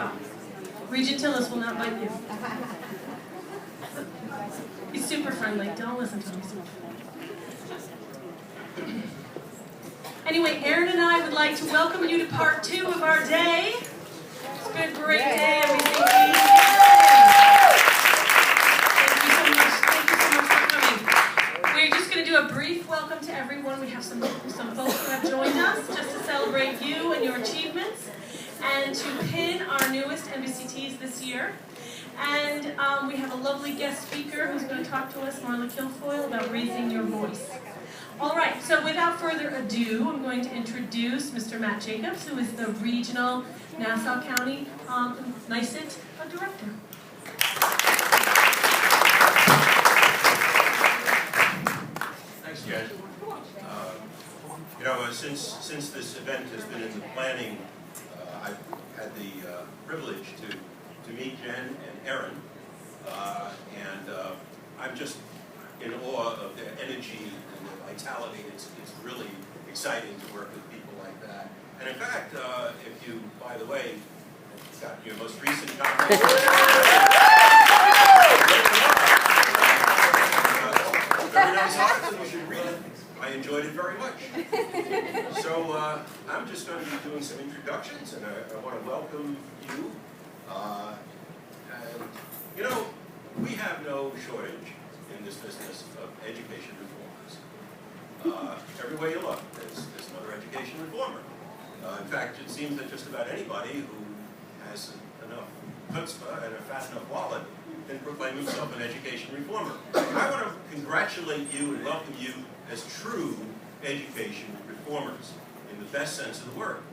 well. Regent Tillis will not bite you. He's super friendly. Don't listen to him. Anyway, Aaron and I would like to welcome you to part 2 of our day. It's been a great day, LBCT. Thank you so much. Thank you so much for coming. We're just going to do a brief welcome to everyone. We have some folks who have joined us just to celebrate you and your achievements and to pin our newest MBCTs this year. And we have a lovely guest speaker who's going to talk to us, Marla Kilfoyle, about raising your voice. All right, so without further ado, I'm going to introduce Mr. Matt Jacobs, who is the Regional Nassau County NYSUT Director. Thanks, Jen. Since this event has been in the planning, I've had the privilege to meet Jen and Aaron, and I'm just in awe of their energy and their vitality. It's really exciting to work with people like that. And in fact, if you, by the way, got your most recent comment. Very nice article, you should read it. I enjoyed it very much. So I'm just going to be doing some introductions, and I want to welcome you. And, you know, we have no shortage in this business of education reformers. Everywhere you look, there's another education reformer. In fact, it seems that just about anybody who has enough chutzpah and a fat enough wallet can proclaim himself an education reformer. I want to congratulate you and welcome you as true education reformers in the best sense of the word.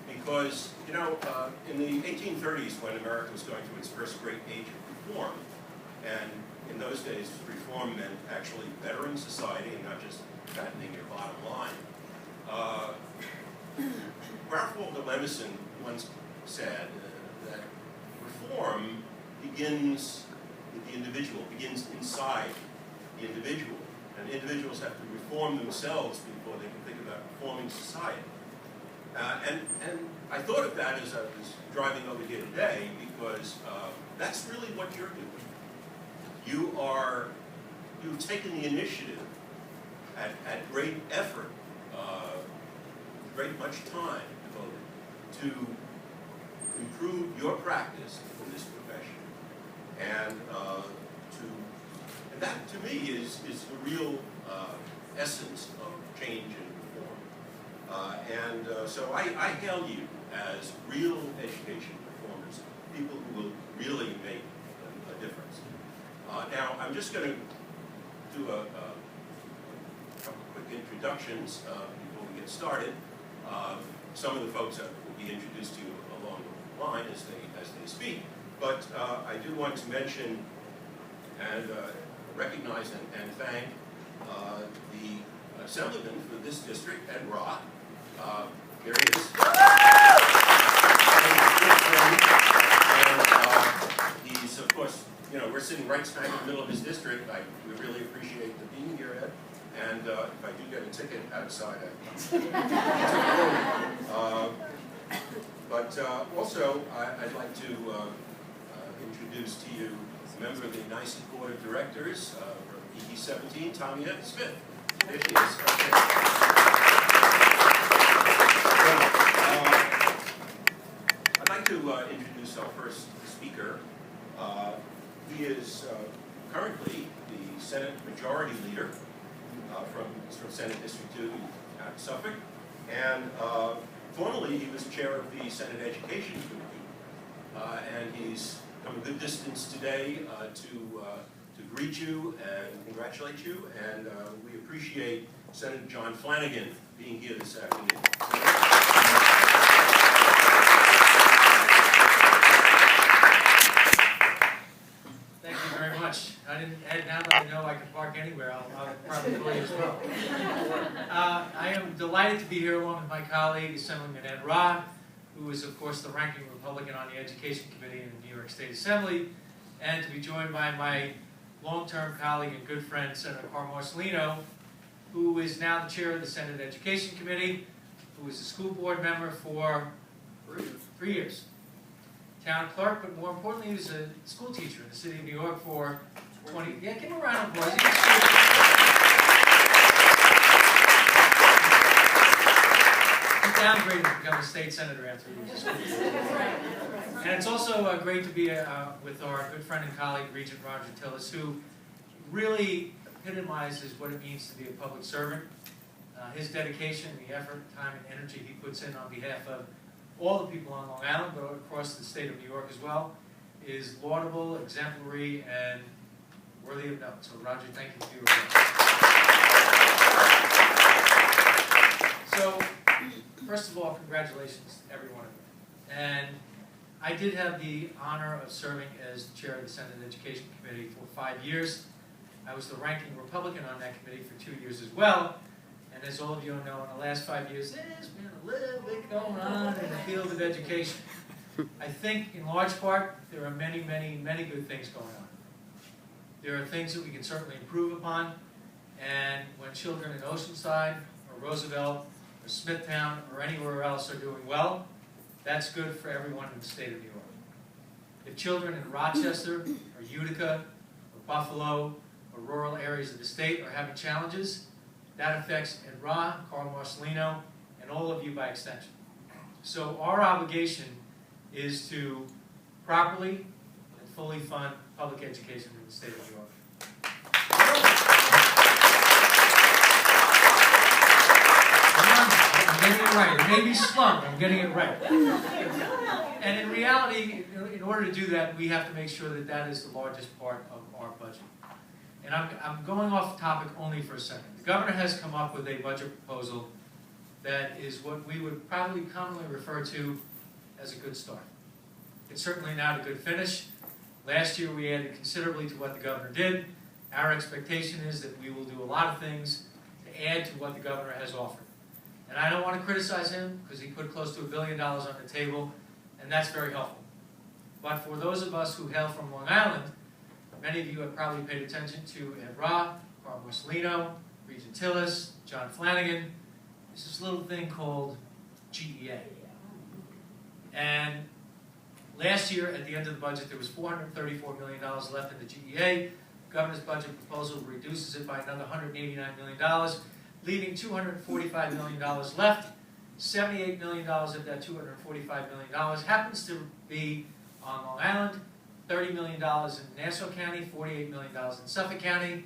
Because, you know, in the 1830s, when America was going through its first great age of reform, and in those days, reform meant actually bettering society and not just fattening your bottom line. Ralph Waldo Emerson once said that reform begins with the individual, begins inside the individual. And individuals have to reform themselves before they can think about reforming society. And I thought of that as I was driving over here today, because that's really what you're doing. You've taken the initiative at great effort, very much time devoted to improve your practice in this profession, and that to me is the real essence of change and reform. So I hail you as real education reformers, people who will really make a difference. Now, I'm just going to do a couple quick introductions before we get started. Some of the folks that will be introduced to you along the line as they speak. But I do want to mention and recognize and thank the Assemblyman for this district, Ed Roth. Here he is. And he's, of course, you know, we're sitting right smack in the middle of his district. We really appreciate the being here, Ed. And if I do get a ticket outside, but also, I'd like to introduce to you a member of the NYSUT Board of Directors from ED17, Tommy Smith. There she is. I'd like to introduce our first speaker. He is currently the Senate Majority Leader from Senate District 2 out of Suffolk, and formerly he was chair of the Senate Education Committee, and he's come a good distance today to greet you and congratulate you, and we appreciate Senator John Flanagan being here this afternoon. Thank you very much. Now that I know I can park anywhere, I'll probably go as well. I am delighted to be here along with my colleague, Assemblyman Ed Roth, who is, of course, the ranking Republican on the Education Committee in the New York State Assembly, and to be joined by my long-term colleague and good friend, Senator Carl Marcelino, who is now the chair of the Senate Education Committee, who was a school board member for 3 years. town clerk, but more importantly, he was a school teacher in the city of New York for 20, yeah, give him a round of applause. He downgraded to become a state senator after he was a school teacher. And it's also great to be with our good friend and colleague, Regent Roger Tillis, who really epitomizes what it means to be a public servant. His dedication, the effort, time, and energy he puts in on behalf of all the people on Long Island, but across the state of New York as well, is laudable, exemplary, and worthy of note. So Roger, thank you for your work. So, first of all, congratulations to every one of you. And I did have the honor of serving as chair of the Senate Education Committee for 5 years. I was the ranking Republican on that committee for 2 years as well. And as all of you know, in the last 5 years, there's been a little bit going on in the field of education. I think, in large part, there are many, many, many good things going on. There are things that we can certainly improve upon, and when children in Oceanside, or Roosevelt, or Smithtown, or anywhere else are doing well, that's good for everyone in the state of New York. If children in Rochester, or Utica, or Buffalo, or rural areas of the state are having challenges, that affects Ed Ra, Carl Marcelino, and all of you by extension. So our obligation is to properly and fully fund public education in the state of New York. I'm getting it right. It may be slow, but I'm getting it right. And in reality, in order to do that, we have to make sure that that is the largest part of our budget. And I'm going off topic only for a second. The governor has come up with a budget proposal that is what we would probably commonly refer to as a good start. It's certainly not a good finish. Last year we added considerably to what the governor did. Our expectation is that we will do a lot of things to add to what the governor has offered. And I don't want to criticize him because he put close to $1 billion on the table, and that's very helpful. But for those of us who hail from Long Island, many of you have probably paid attention to Ed Ra, Carl Marcelino, Regent Tillis, John Flanagan. There's this little thing called GEA. And last year, at the end of the budget, there was $434 million left in the GEA. The governor's budget proposal reduces it by another $189 million, leaving $245 million left. $78 million of that $245 million happens to be on Long Island, $30 million in Nassau County, $48 million in Suffolk County,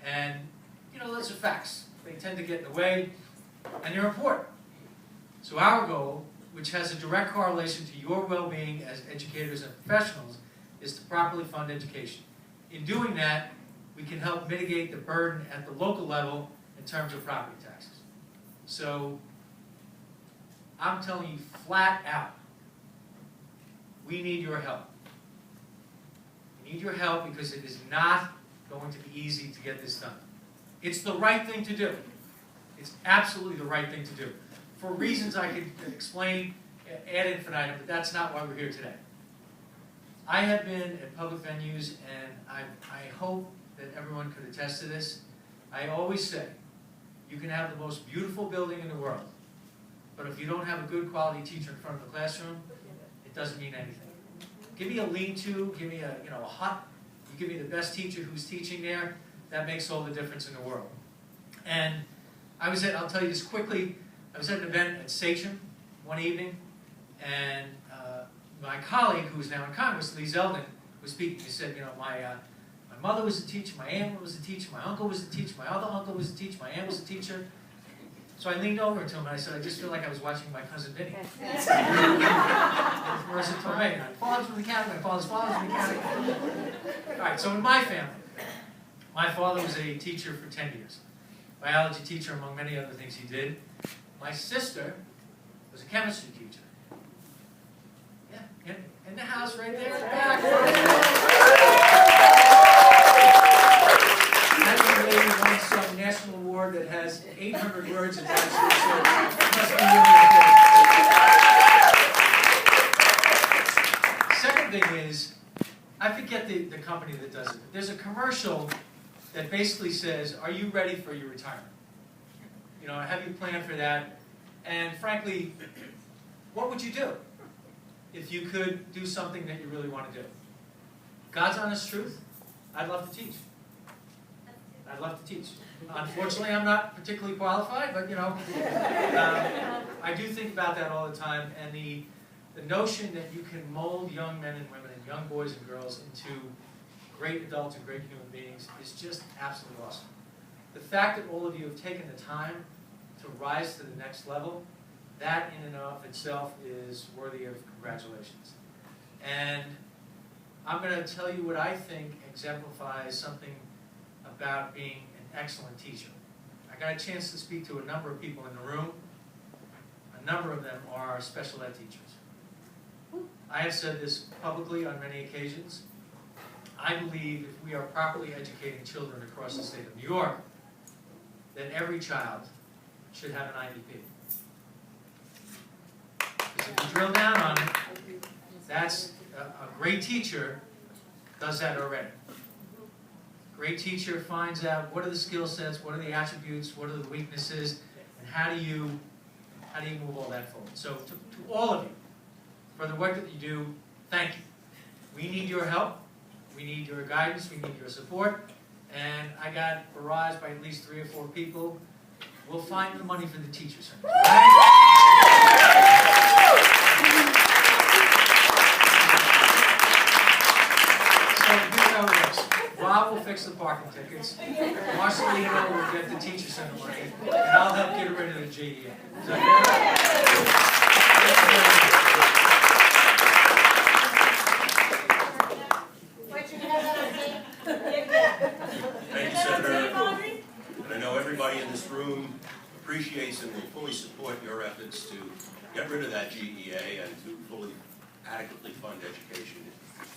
and, you know, those are facts. They tend to get in the way, and they're important. So our goal, which has a direct correlation to your well-being as educators and professionals, is to properly fund education. In doing that, we can help mitigate the burden at the local level in terms of property taxes. So, I'm telling you flat out, we need your help. We need your help because it is not going to be easy to get this done. It's the right thing to do. It's absolutely the right thing to do. For reasons I could explain ad infinitum, but that's not why we're here today. I have been at public venues, and I hope that everyone could attest to this. I always say, you can have the most beautiful building in the world, but if you don't have a good quality teacher in front of the classroom, it doesn't mean anything. Give me a lean-to, give me a hut, you give me the best teacher who's teaching there, that makes all the difference in the world. And I'll tell you this quickly, I was at an event at Sachem one evening, and my colleague, who is now in Congress, Lee Zeldin, was speaking. He said, my mother was a teacher, my aunt was a teacher, my uncle was a teacher, my other uncle was a teacher, my aunt was a teacher. So I leaned over to him and I said, I just feel like I was watching my cousin Vinny. Marissa Tomei. My father's from the county, my father's from the county. All right, so in my family, my father was a teacher for 10 years. Biology teacher, among many other things he did. My sister was a chemistry teacher. Yeah, in the house right there in the back. That young lady won some national award that has 800 words attached to it, so it must be really important. Second thing is, I forget the company that does it. There's a commercial that basically says, are you ready for your retirement? Have you planned for that? And frankly, what would you do? If if you could do something that you really want to do. God's honest truth, I'd love to teach. I'd love to teach. Unfortunately, I'm not particularly qualified, but I do think about that all the time, and the notion that you can mold young men and women and young boys and girls into great adults and great human beings is just absolutely awesome. The fact that all of you have taken the time to rise to the next level, that in and of itself is worthy of congratulations. And I'm going to tell you what I think exemplifies something about being an excellent teacher. I got a chance to speak to a number of people in the room. A number of them are special ed teachers. I have said this publicly on many occasions. I believe if we are properly educating children across the state of New York, then every child should have an IEP. Because if you drill down on it, that's a great teacher does that already. Great teacher finds out what are the skill sets, what are the attributes, what are the weaknesses, and how do you move all that forward. So to all of you, for the work that you do, thank you. We need your help, we need your guidance, we need your support, and I got barraged by at least 3 or 4 people. We'll find the money for the teachers. Right? So here's how it works. Rob will fix the parking tickets, Marcelino will get the teacher center money, and I'll help get rid of the GEA. Is that Thank you, Senator. And I know everybody in this room appreciates and will fully support your efforts to get rid of that GEA and to fully, adequately fund education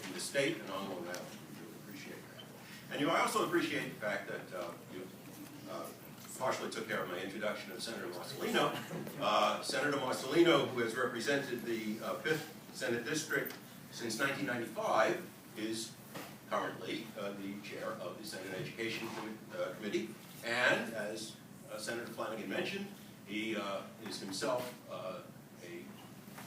in the state and on Long Island. We really appreciate that. And I also appreciate the fact that you partially took care of my introduction of Senator Marcelino. Senator Marcelino, who has represented the 5th Senate District since 1995, is currently the chair of the Senate Education Committee. And as Senator Flanagan mentioned, he is himself a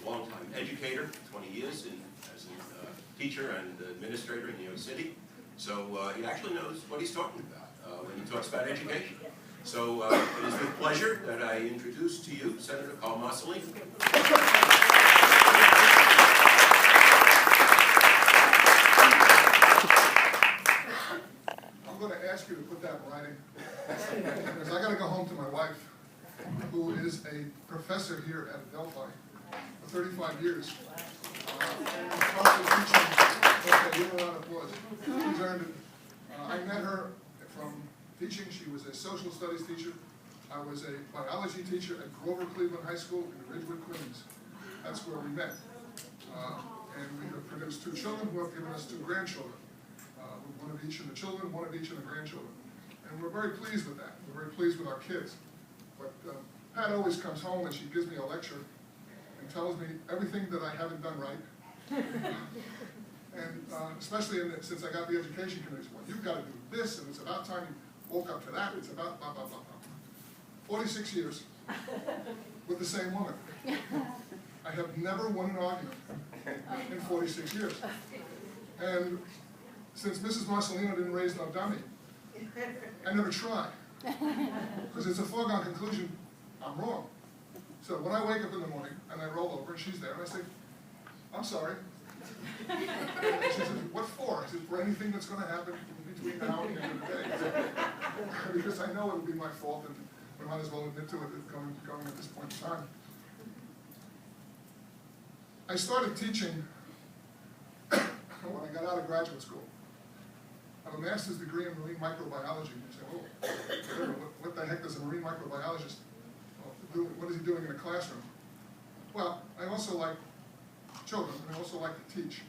longtime educator, 20 years as a teacher and administrator in New York City. So he actually knows what he's talking about when he talks about education. So it is with pleasure that I introduce to you Senator Carl Marcelino. I'm going to ask you to put that in writing, because I got to go home to my wife, who is a professor here at Adelphi for 35 years. Probably teaching, okay, give her a round of applause. She's earned it. I met her from teaching. She was a social studies teacher. I was a biology teacher at Grover Cleveland High School in Ridgewood, Queens. That's where we met. And we have produced 2 children who have given us 2 grandchildren. One of each in the children, one of each in the grandchildren. And we're very pleased with that. We're very pleased with our kids. But Pat always comes home and she gives me a lecture and tells me everything that I haven't done right. And especially since I got the education committee, well, you've got to do this, and it's about time you woke up to that, it's about blah, blah, blah, blah. 46 years with the same woman. I have never won an argument in 46 years. And since Mrs. Marcelino didn't raise no dummy, I never tried. Because it's a foregone conclusion, I'm wrong. So when I wake up in the morning and I roll over and she's there and I say, I'm sorry. And she says, what for? I said, for anything that's going to happen between now and the end of the day. Because I know it will be my fault and we might as well admit to it going at this point in time. I started teaching when I got out of graduate school. I have a master's degree in marine microbiology. And you say, oh, what the heck does a marine microbiologist do? What is he doing in a classroom? Well, I also like children, and I also like to teach.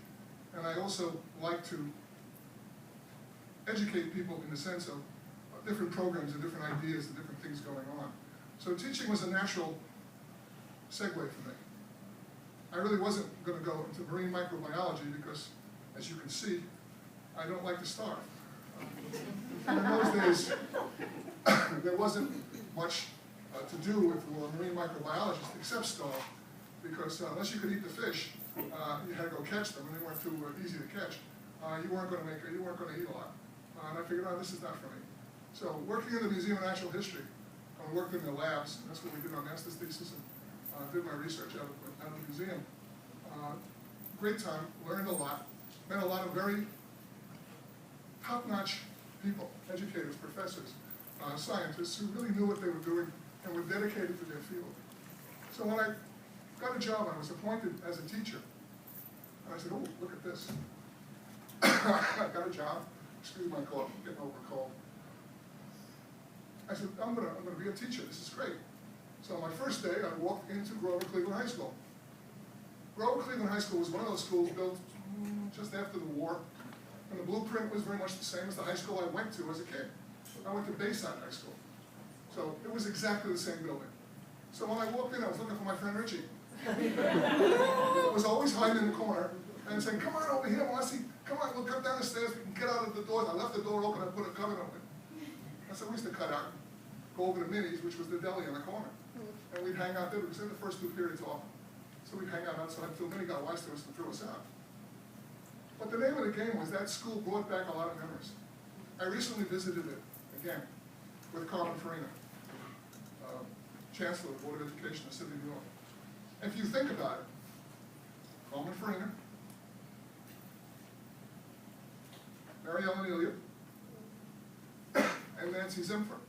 And I also like to educate people in the sense of different programs and different ideas and different things going on. So teaching was a natural segue for me. I really wasn't going to go into marine microbiology because, as you can see, I don't like to starve. And in those days, there wasn't much to do if you were a marine microbiologist except starve, because unless you could eat the fish, you had to go catch them, and they weren't too easy to catch. You weren't going to eat a lot. And I figured, oh, this is not for me. So working in the Museum of Natural History, I worked in the labs. That's what we did on master's thesis, and did my research out of the museum. Great time, learned a lot, met a lot of very top-notch people, educators, professors, scientists who really knew what they were doing and were dedicated to their field. So when I got a job, I was appointed as a teacher. And I said, oh, look at this. I got a job. Excuse my cough, I'm getting over a cold. I said, I'm gonna be a teacher. This is great. So my first day, I walked into Grover Cleveland High School. Grover Cleveland High School was one of those schools built just after the war, and the blueprint was very much the same as the high school I went to as a kid. I went to Bayside High School. So it was exactly the same building. So when I walked in, I was looking for my friend Richie. I was always hiding in the corner and saying, come on over here, Marcy. Come on, we'll come down the stairs, we can get out of the doors. I left the door open, I put a cover on it. And so we used to cut out, go over to Minnie's, which was the deli in the corner. And we'd hang out there, because in the first 2 periods off. So we'd hang out outside until Minnie got wise to us and threw us out. But the name of the game was that school brought back a lot of memories. I recently visited it again with Carmen Farina, Chancellor of the Board of Education of the City of New York. If you think about it, Carmen Farina, Mary Ellen Ilya, and Nancy Zimfer,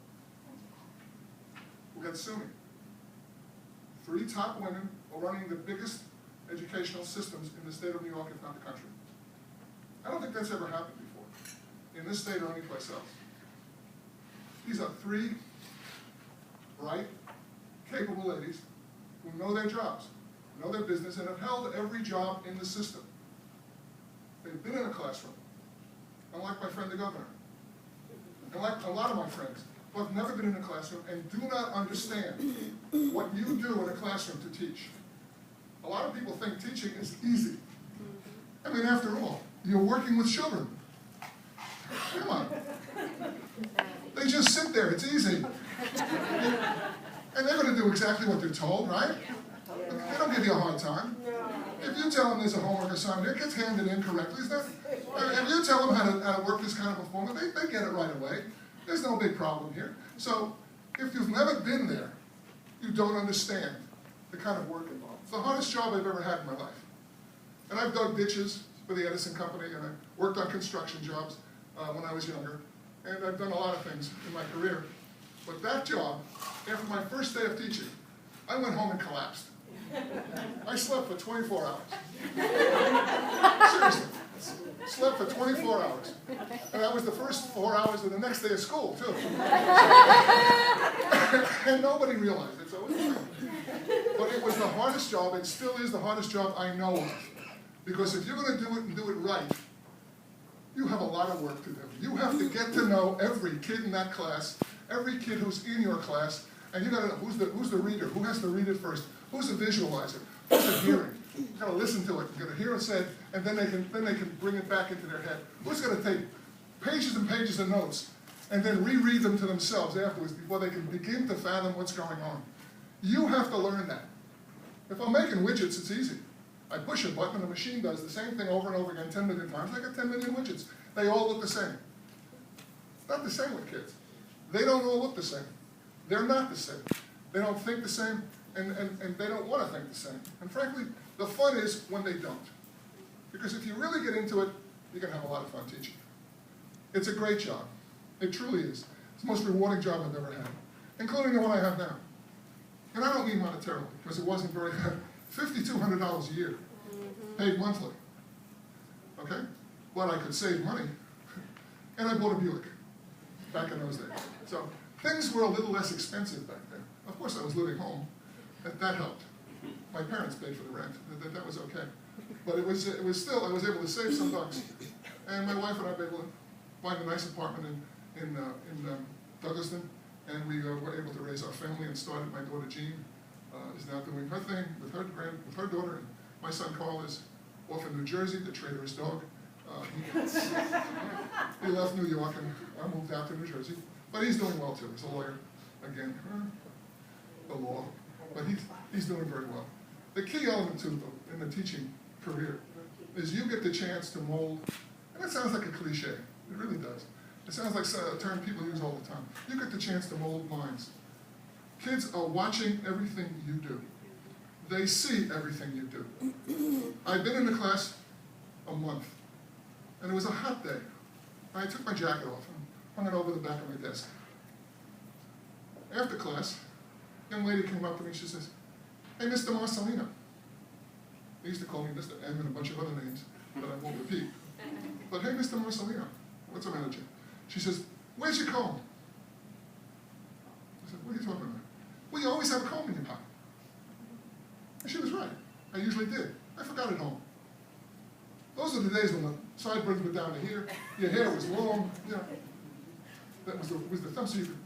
who got SUNY. 3 top women are running the biggest educational systems in the state of New York, if not the country. I don't think that's ever happened before, in this state or anyplace else. These are 3 bright, capable ladies who know their jobs, know their business, and have held every job in the system. They've been in a classroom, unlike my friend the governor, and like a lot of my friends who have never been in a classroom and do not understand what you do in a classroom to teach. A lot of people think teaching is easy. I mean, after all, you're working with children. Come on. They just sit there, it's easy. And they're going to do exactly what they're told, right? They don't give you a hard time. If you tell them there's a homework assignment, it gets handed in correctly. If you tell them how to work this kind of a formula, they get it right away. There's no big problem here. So if you've never been there, you don't understand the kind of work involved. It's the hardest job I've ever had in my life. And I've dug ditches for the Edison Company, and I worked on construction jobs when I was younger. And I've done a lot of things in my career. But that job, after my first day of teaching, I went home and collapsed. I slept for 24 hours. Seriously. Slept for 24 hours. And that was the first 4 hours of the next day of school, too. And nobody realized it, so it was fine. But it was the hardest job, it still is the hardest job I know of. Because if you're going to do it and do it right, you have a lot of work to do. You have to get to know every kid in that class, every kid who's in your class, and you got to know who's the reader, who has to read it first, who's the visualizer, who's the hearing. You got to listen to it. You got to hear it said, and then they can bring it back into their head. Who's going to take pages and pages of notes and then reread them to themselves afterwards before they can begin to fathom what's going on? You have to learn that. If I'm making widgets, it's easy. I push a button and the machine does the same thing over and over again 10 million times. I got 10 million widgets. They all look the same. It's not the same with kids. They don't all look the same. They're not the same. They don't think the same, and they don't want to think the same. And frankly, the fun is when they don't. Because if you really get into it, you're going to have a lot of fun teaching. It's a great job. It truly is. It's the most rewarding job I've ever had, including the one I have now. And I don't mean monetarily, because it wasn't very good. $5,200 a year, paid monthly. Okay? But I could save money. And I bought a Buick back in those days. So things were a little less expensive back then. Of course, I was living home. That helped. My parents paid for the rent. That was okay. But it was still, I was able to save some bucks. And my wife and I were able to find a nice apartment in Douglaston. And we were able to raise our family and started. My daughter Jean is now doing her thing with her daughter. And my son Carl is off in New Jersey, the traitorous dog. He left New York and I moved out to New Jersey. But he's doing well too. He's a lawyer. Again, the law. But he's doing very well. The key element too, in the teaching career is you get the chance to mold, and it sounds like a cliche, it really does. It sounds like a term people use all the time. You get the chance to mold minds. Kids are watching everything you do. They see everything you do. I've been in the class a month, and it was a hot day. I took my jacket off and hung it over the back of my desk. After class, a young lady came up to me and she says, "Hey, Mr. Marcelino." They used to call me Mr. M and a bunch of other names that I won't repeat. But hey, Mr. Marcelino, what's the matter, Jim? She says, "Where's your comb?" I said, "What are you talking about?" "Well, you always have a comb in your pocket." And she was right. I usually did. I forgot it home. Those are the days when the sideburns were down to here, your hair was long, you know. That was the thumb, so you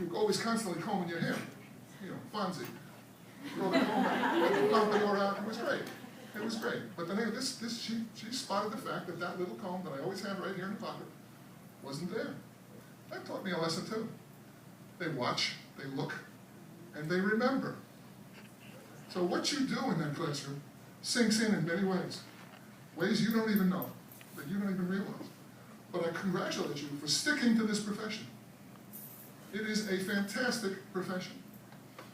were always constantly combing your hair. You know, Fonzie. Throw the comb out, the pompadour out. It was great. It was great. But then she spotted the fact that that little comb that I always had right here in the pocket wasn't there. That taught me a lesson too. They watch, they look, and they remember. So what you do in that classroom sinks in many ways. Ways you don't even know, that you don't even realize. But I congratulate you for sticking to this profession. It is a fantastic profession.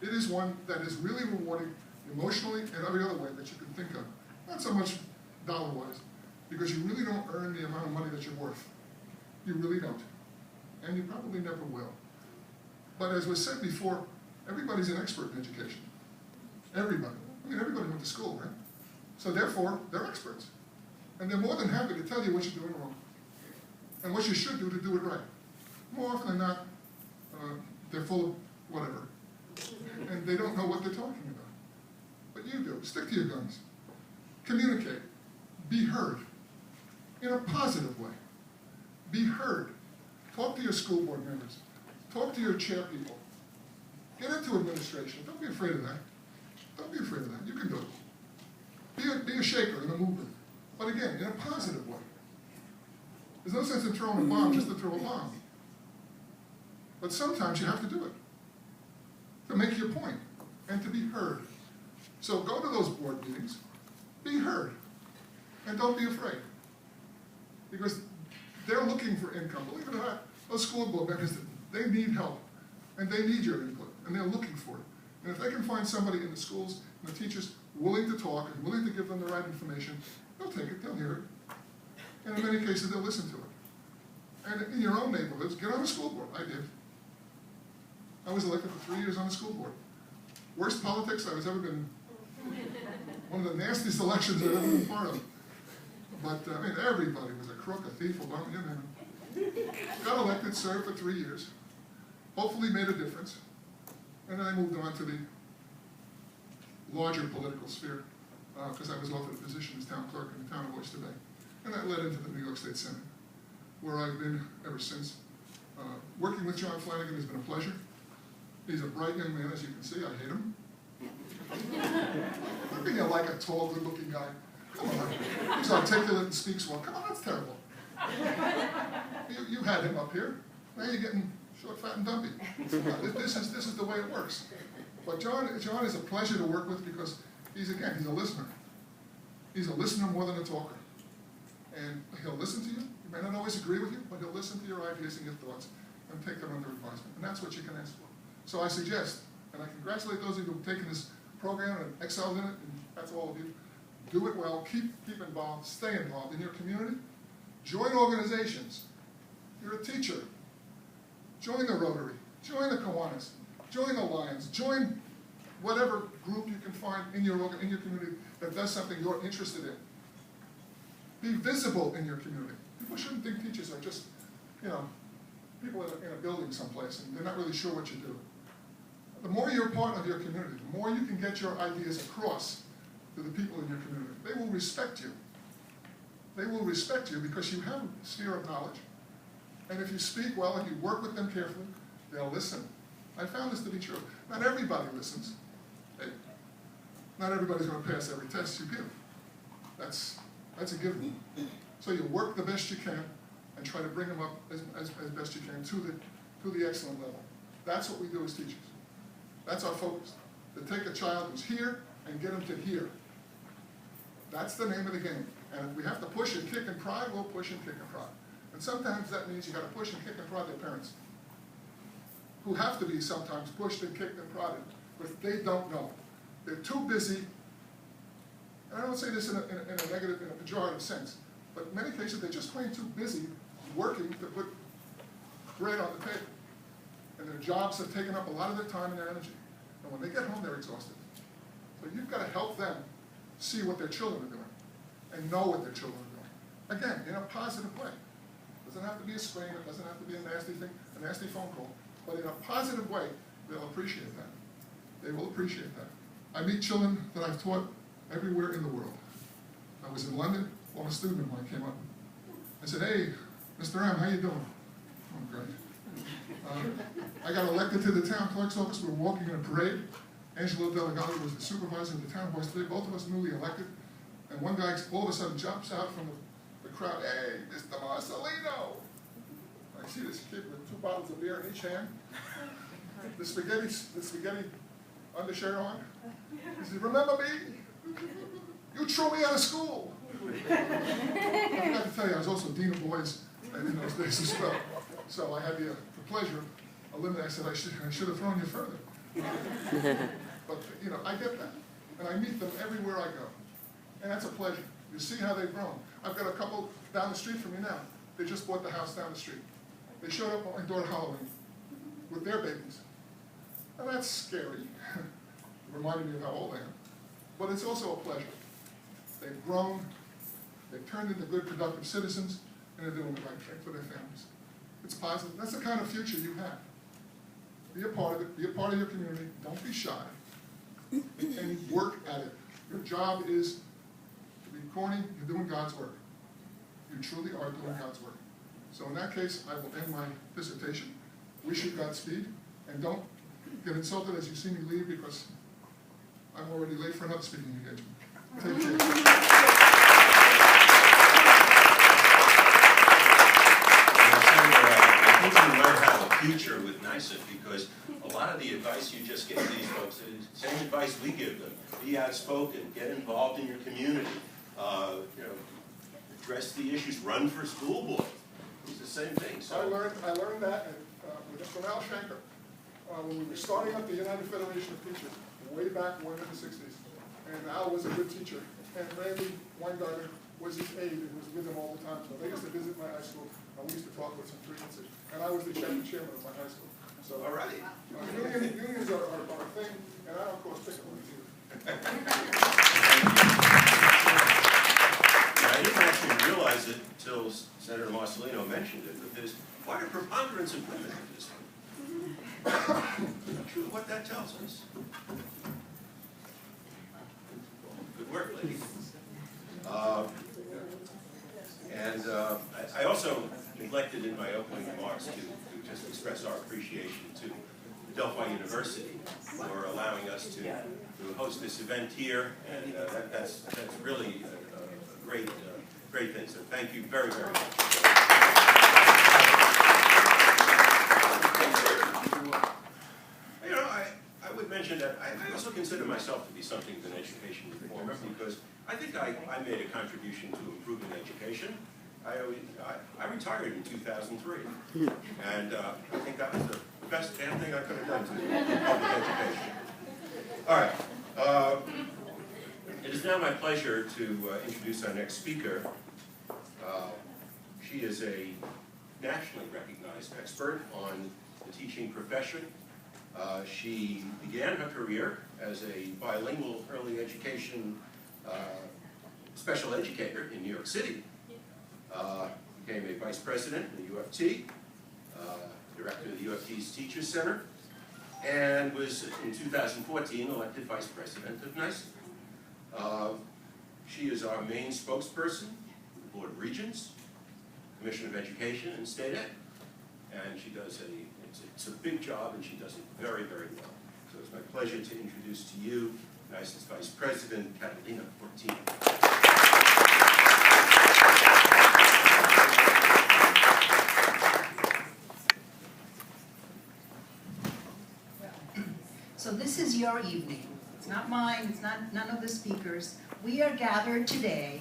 It is one that is really rewarding emotionally and every other way that you can think of. Not so much dollar-wise, because you really don't earn the amount of money that you're worth. You really don't. And you probably never will. But as was said before, everybody's an expert in education. Everybody. I mean, everybody went to school, right? So therefore, they're experts. And they're more than happy to tell you what you're doing wrong. And what you should do to do it right. More often than not, they're full of whatever. And they don't know what they're talking about. But you do. Stick to your guns. Communicate. Be heard. In a positive way. Be heard. Talk to your school board members. Talk to your chair people. Get into administration. Don't be afraid of that. Don't be afraid of that. You can do it. Be a shaker in a movement. But again, in a positive way. There's no sense in throwing a bomb just to throw a bomb. But sometimes you have to do it. To make your point. And to be heard. So go to those board meetings. Be heard. And don't be afraid. Because they're looking for income. Believe it or not, those school board members, they need help. And they need your input. And they're looking for it. And if they can find somebody in the schools and the teachers willing to talk and willing to give them the right information, they'll take it, they'll hear it. And in many cases, they'll listen to it. And in your own neighborhoods, get on the school board. I did. I was elected for 3 years on the school board. Worst politics I've ever been in. One of the nastiest elections I've ever been part of. But, I mean, everybody was a crook, a thief, a bum, you know. Got elected, served for 3 years. Hopefully made a difference. And then I moved on to the larger political sphere, because I was offered a position as town clerk in the town of Oyster Bay. And that led into the New York State Senate, where I've been ever since. Working with John Flanagan has been a pleasure. He's a bright young man, as you can see. I hate him. How can you like a tall, good-looking guy? Come on. He's articulate and speaks well. Come on, that's terrible. You had him up here. Now you're getting short, fat, and dumpy. This is the way it works. But John is a pleasure to work with because he's a listener. He's a listener more than a talker. And he'll listen to you. He may not always agree with you, but he'll listen to your ideas and your thoughts and take them under advisement. And that's what you can ask for. So I suggest, and I congratulate those of you who've taken this program and excelled in it, and that's all of you. Do it well, keep involved, stay involved in your community. Join organizations. You're a teacher. Join the Rotary, join the Kiwanis, join the Lions, join whatever group you can find in your community that does something you're interested in. Be visible in your community. People shouldn't think teachers are just, people in a building someplace and they're not really sure what you do. The more you're part of your community, the more you can get your ideas across to the people in your community. They will respect you. They will respect you because you have a sphere of knowledge. And if you speak well and you work with them carefully, they'll listen. I found this to be true. Not everybody listens. Hey, not everybody's going to pass every test you give. That's a given. So you work the best you can and try to bring them up as best you can to the excellent level. That's what we do as teachers. That's our focus. To take a child who's here and get them to here. That's the name of the game. And if we have to push and kick and prod, we'll push and kick and prod. And sometimes that means you got to push and kick and prod their parents, who have to be sometimes pushed and kicked and prodded, but they don't know. They're too busy. And I don't say this in a negative, in a pejorative sense, but in many cases they're just plain too busy working to put bread on the table. And their jobs have taken up a lot of their time and their energy. And when they get home, they're exhausted. So you've got to help them see what their children are doing and know what their children are doing. Again, in a positive way. It doesn't have to be a scream, it doesn't have to be a nasty thing, a nasty phone call, but in a positive way, they'll appreciate that. They will appreciate that. I meet children that I've taught everywhere in the world. I was in London, former student when I came up. I said, hey, Mr. M, how you doing? I'm great. I got elected to the town clerk's office. We were walking in a parade. Angelo Delegado was the supervisor of the town boys today, both of us newly elected. And one guy all of a sudden jumps out from the crowd, hey, Mr. Marcelino. I see this kid with 2 bottles of beer in each hand, the spaghetti undershirt on. He said, remember me? You threw me out of school. I forgot to tell you, I was also dean of boys in those days as well. So I had the pleasure of eliminating. I said, I should have thrown you further. But, you know, I get that. And I meet them everywhere I go. And that's a pleasure. You see how they've grown. I've got a couple down the street from me now. They just bought the house down the street. They showed up on my door at Halloween with their babies. And that's scary. Reminding me of how old I am. But it's also a pleasure. They've grown, they've turned into good, productive citizens, and they're doing the right thing for their families. It's positive. That's the kind of future you have. Be a part of it. Be a part of your community. Don't be shy. And work at it. Your job is to be corny. You're doing God's work. You truly are doing God's work. So in that case, I will end my dissertation. Wish you Godspeed. And don't get insulted as you see me leave, because I'm already late for another speaking engagement. Take care. I think you might have a future with NYSUT, because a lot of the advice you just gave these folks is the same advice we give them. Be outspoken, get involved in your community, address the issues, run for school board. It's the same thing. So I learned that from Al Shanker when we were starting up the United Federation of Teachers way back in the 60s. And Al was a good teacher. And Randy Weingarten was his aide and was with him all the time. So they used to visit my high school, and we used to talk with some frequency. And I was the chairman of my high school. So all right. Unions are a thing, and I don't cause pickles either. I didn't actually realize it until Senator Marcelino mentioned it, but there's quite a preponderance of women in this one. Not sure what that tells us. Good work, ladies. I also neglected in my opening remarks to just express our appreciation to Delphi University for allowing us to host this event here, and that's really a great thing. So thank you very, very much. I would mention that I also consider myself to be something of an education reformer, because I think I made a contribution to improving education. I retired in 2003, and I think that was the best damn thing I could have done to public education. All right. It is now my pleasure to introduce our next speaker. She is a nationally recognized expert on the teaching profession. She began her career as a bilingual early education special educator in New York City. Became a vice president in the U of T, director of the U of T's Teachers Center, and was in 2014 elected vice president of NYSUT. She is our main spokesperson for the Board of Regents, Commission of Education, and State Ed. And she does it's a big job, and she does it very, very well. So it's my pleasure to introduce to you NYSUT's Vice President, Catalina Portino. So this is your evening. It's not mine, it's not none of the speakers. we are gathered today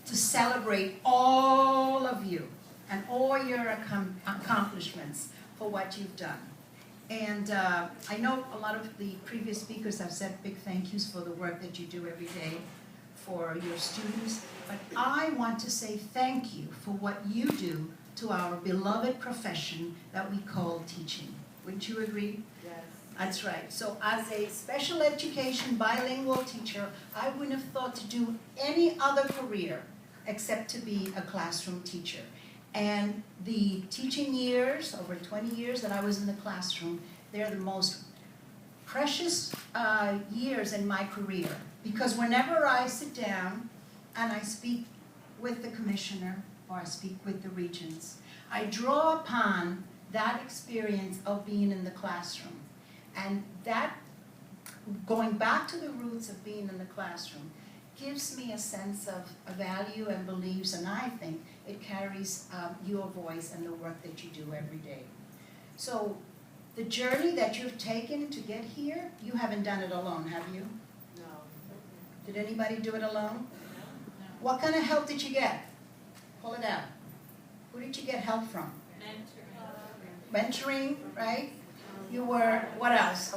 to celebrate all of you and all your accomplishments for what you've done. And I know a lot of the previous speakers have said big thank yous for the work that you do every day for your students, but I want to say thank you for what you do to our beloved profession that we call teaching. Wouldn't you agree? Yes. That's right. So as a special education bilingual teacher, I wouldn't have thought to do any other career except to be a classroom teacher. And the teaching years, over 20 years that I was in the classroom, they're the most precious years in my career. Because whenever I sit down and I speak with the commissioner or I speak with the regents, I draw upon that experience of being in the classroom. And that, going back to the roots of being in the classroom, gives me a sense of value and beliefs, and I think it carries your voice and the work that you do every day. So the journey that you've taken to get here, you haven't done it alone, have you? No. Did anybody do it alone? What kind of help did you get? Pull it out. Who did you get help from? Mentoring, right? You were, what else?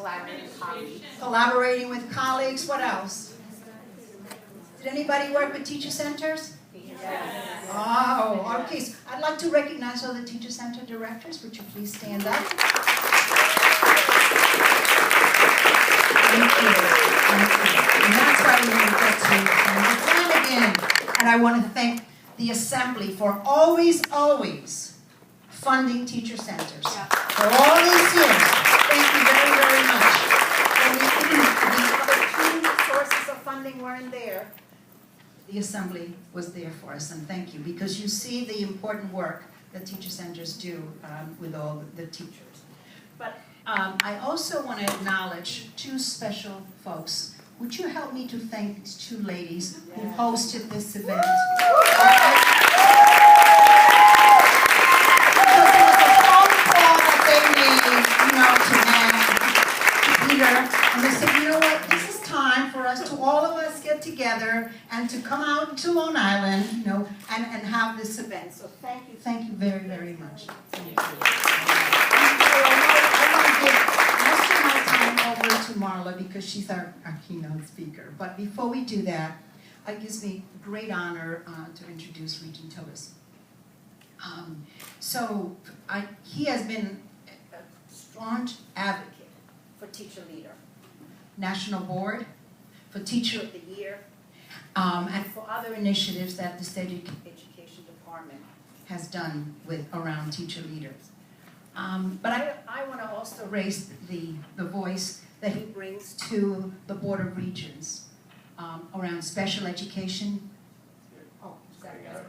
Collaborating with colleagues, what else? Did anybody work with teacher centers? Yes. Oh, okay. So I'd like to recognize all the teacher center directors. Would you please stand up? Thank you. Thank you. And that's why we want to get to Flanagan. And I want to thank the Assembly for always funding teacher centers. Yeah. For all these years. Thank you very, very much. And the other two sources of funding weren't there. The Assembly was there for us, and thank you, because you see the important work that teacher centers do with all the teachers. But I also want to acknowledge two special folks. Would you help me to thank these two ladies who hosted this event? Because it was a phone call that they made, to Matt, to Peter, and they said, you know what, this is time for us to all of us get together and to come out to Long Island, and have this event. So thank you very, very much. Thank you. I want to give most of my time over to Marla because she's our keynote speaker. But before we do that, it gives me great honor to introduce Regent Tillis. He has been a staunch advocate for Teacher Leader, National Board, for Teacher of the Year, and for other initiatives that the State Education Department has done around teacher leaders. But I want to also raise the voice that he brings to the Board of Regents around special education. Oh, is that right?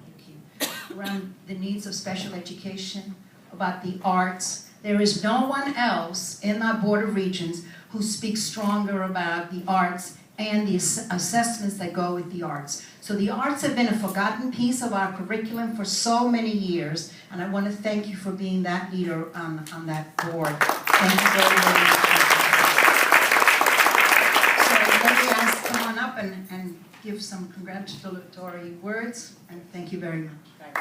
Thank you. Around the needs of special education, about the arts. There is no one else in our Board of Regents who speaks stronger about the arts and the assessments that go with the arts. So the arts have been a forgotten piece of our curriculum for so many years, and I want to thank you for being that leader on that board. Thank you very, very much. So let me ask, come on up and give some congratulatory words, and thank you very much. Thank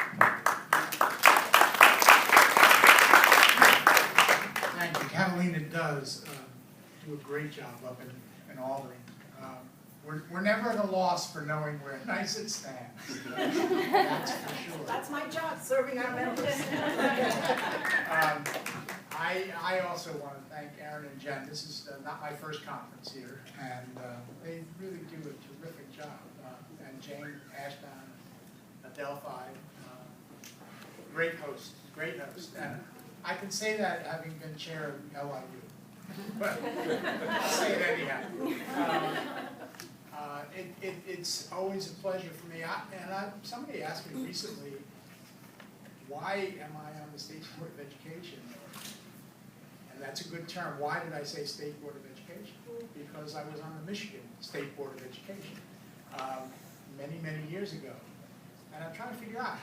you. Catalina does do a great job up in Albany. We're never at a loss for knowing where NYSUT stands. That's for sure. That's my job, serving our members. I also want to thank Aaron and Jen. This is not my first conference here, and they really do a terrific job. And Jane Ashdown, Delphi, great host. And I can say that having been chair of LIU, but I'll say it anyhow. It's always a pleasure for me. Somebody asked me recently, why am I on the State Board of Education? And that's a good term. Why did I say State Board of Education? Because I was on the Michigan State Board of Education many, many years ago. And I'm trying to figure out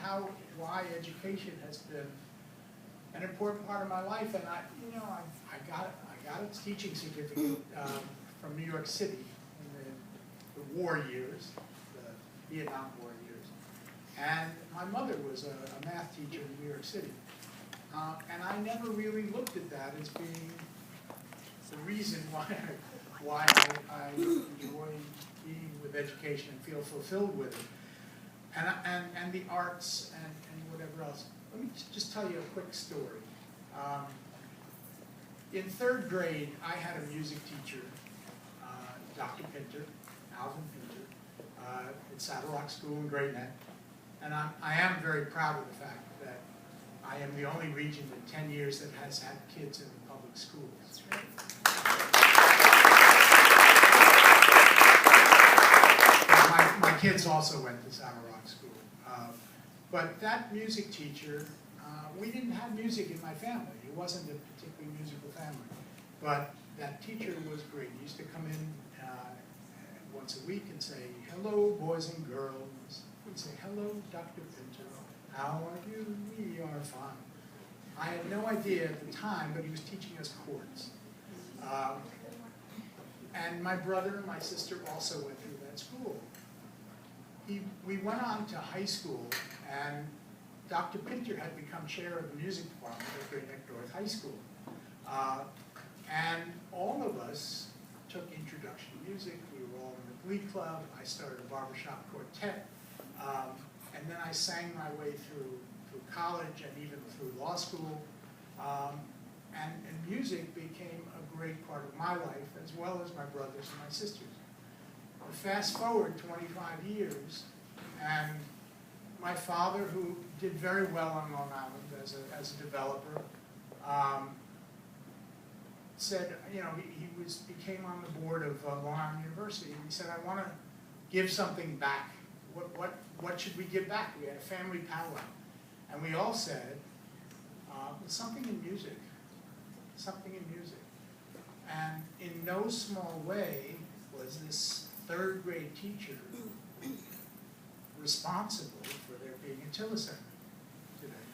why education has been an important part of my life. And I got a teaching certificate from New York City. It the war years, the Vietnam War years. And my mother was a math teacher in New York City. And I never really looked at that as being the reason why I enjoy being with education and feel fulfilled with it. And the arts and whatever else. Let me just tell you a quick story. In 3rd grade, I had a music teacher, Dr. Pinter, Alvin Pinter, at Saddle Rock School in Great Neck. And I am very proud of the fact that I am the only region in 10 years that has had kids in the public schools. That's right. My kids also went to Saddle Rock School. But that music teacher, we didn't have music in my family. It wasn't a particularly musical family. But that teacher was great. He used to come in once a week and say, "Hello, boys and girls." He'd say, "Hello, Dr. Pinter. How are you? We are fine." I had no idea at the time, but he was teaching us chords. And my brother and my sister also went through that school. We went on to high school, and Dr. Pinter had become chair of the music department at Great Neck North High School. And all of us took introduction to music. We were all in the glee club. I started a barbershop quartet. And then I sang my way through college and even through law school. And music became a great part of my life, as well as my brothers and my sisters. Fast forward 25 years, and my father, who did very well on Long Island as a developer, said, he came on the board of Long Island University, and he said, "I want to give something back. What should we give back?" We had a family powwow, and we all said, something in music, something in music. And in no small way was this 3rd grade teacher responsible for there being a Tilla Center today.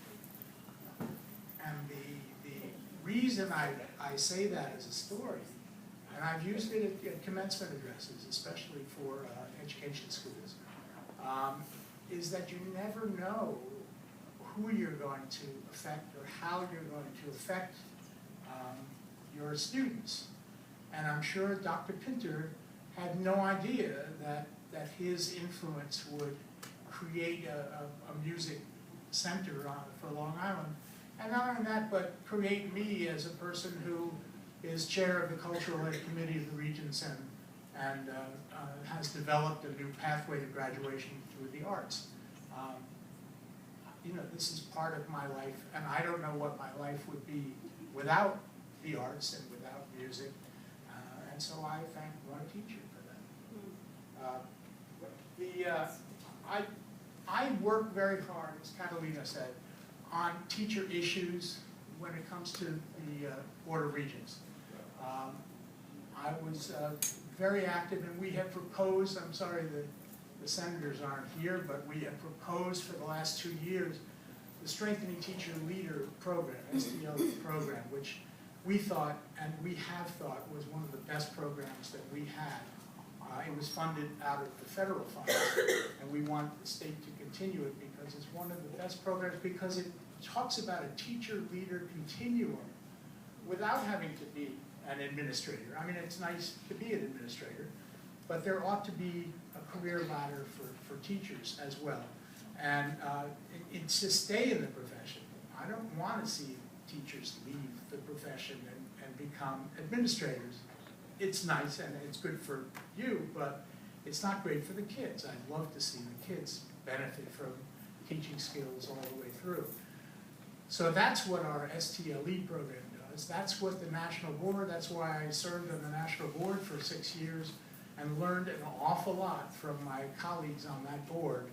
And the reason I say that as a story, and I've used it at commencement addresses, especially for education schools, is that you never know who you're going to affect or how you're going to affect your students. And I'm sure Dr. Pinter had no idea that his influence would create a music center for Long Island. And not only that, but create me as a person who is chair of the Cultural Ed Committee of the Regents and has developed a new pathway to graduation through the arts. This is part of my life, and I don't know what my life would be without the arts and without music. And so I thank one teacher for that. I work very hard, as Catalina said, on teacher issues when it comes to the Board of Regents. I was very active, and we have proposed, I'm sorry that the senators aren't here, but we have proposed for the last 2 years the Strengthening Teacher Leader Program, STLE program, which we thought, and we have thought, was one of the best programs that we had. It was funded out of the federal funds, and we want the state to continue it because it's one of the best programs, because it talks about a teacher-leader continuum without having to be an administrator. I mean, it's nice to be an administrator, but there ought to be a career ladder for teachers as well. And it's to stay in the profession. I don't want to see teachers leave the profession and become administrators. It's nice and it's good for you, but it's not great for the kids. I'd love to see the kids benefit from teaching skills all the way through. So that's what our STLE program does. That's what the national board, that's why I served on the national board for 6 years and learned an awful lot from my colleagues on that board,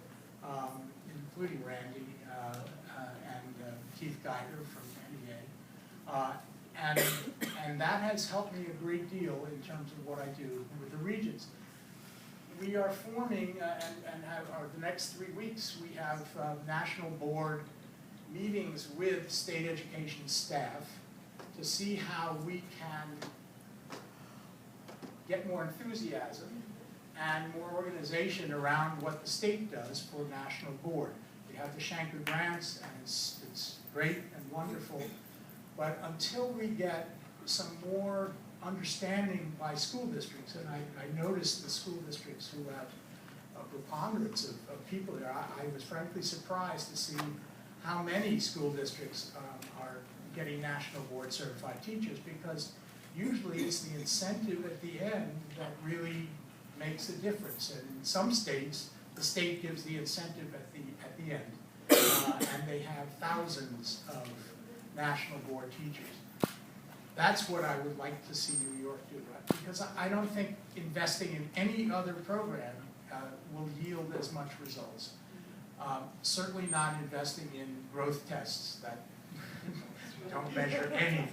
including Randy and Keith Geiger from NEA. And that has helped me a great deal in terms of what I do with the Regents. We are forming, and have the next 3 weeks, we have national board meetings with state education staff to see how we can get more enthusiasm and more organization around what the state does for national board. We have the Shanker grants, and it's great and wonderful, but until we get some more understanding by school districts, and I noticed the school districts who have a preponderance of people there, I was frankly surprised to see how many school districts are getting national board certified teachers, because usually it's the incentive at the end that really makes a difference. And in some states, the state gives the incentive at the end, and they have thousands of national board teachers. That's what I would like to see New York do, because I don't think investing in any other program will yield as much results. Certainly not investing in growth tests that don't measure anything.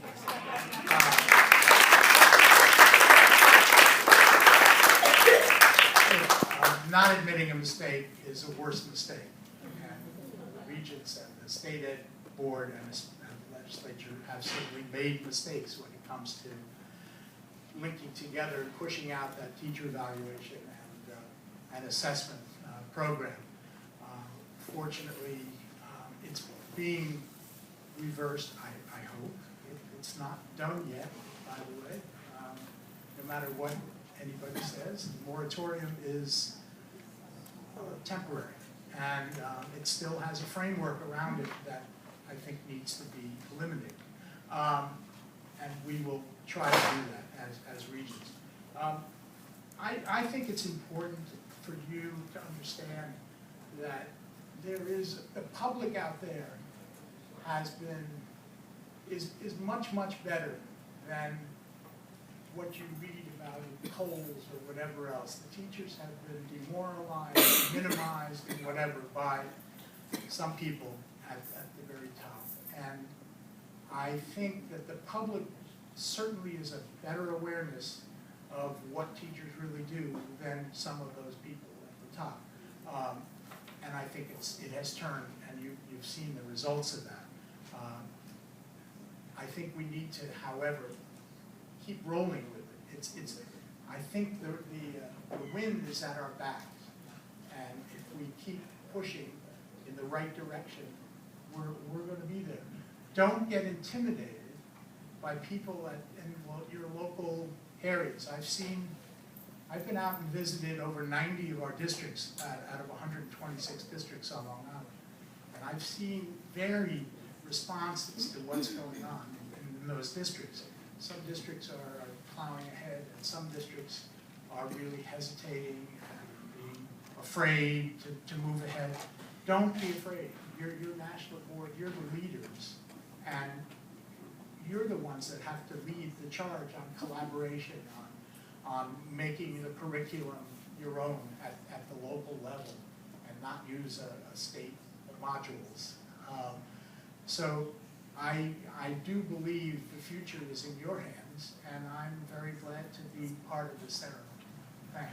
Not admitting a mistake is a worse mistake. And the regents and the state ed board and the legislature have certainly made mistakes when it comes to linking together and pushing out that teacher evaluation and assessment program. Fortunately, it's being reversed, I hope. It's not done yet, by the way. No matter what anybody says, the moratorium is temporary, and it still has a framework around it that I think needs to be eliminated. And we will try to do that as regions. I think it's important for you to understand that there is, the public out there is much, much better than what you read about in polls or whatever else. The teachers have been demoralized, minimized, and whatever by some people at the very top. And I think that the public certainly is a better awareness of what teachers really do than some of those people at the top. And I think it has turned, and you've seen the results of that. I think we need to, however, keep rolling with it. I think the wind is at our backs, and if we keep pushing in the right direction, we're going to be there. Don't get intimidated by people in your local areas. I've been out and visited over 90 of our districts out of 126 districts on Long Island, and I've seen varied responses to what's going on in those districts. Some districts are plowing ahead, and some districts are really hesitating and being afraid to move ahead. Don't be afraid. You're national board, you're the leaders, and you're the ones that have to lead the charge on collaboration, on making the curriculum your own at the local level, and not use a state modules. So I do believe the future is in your hands, and I'm very glad to be part of this ceremony. Thanks.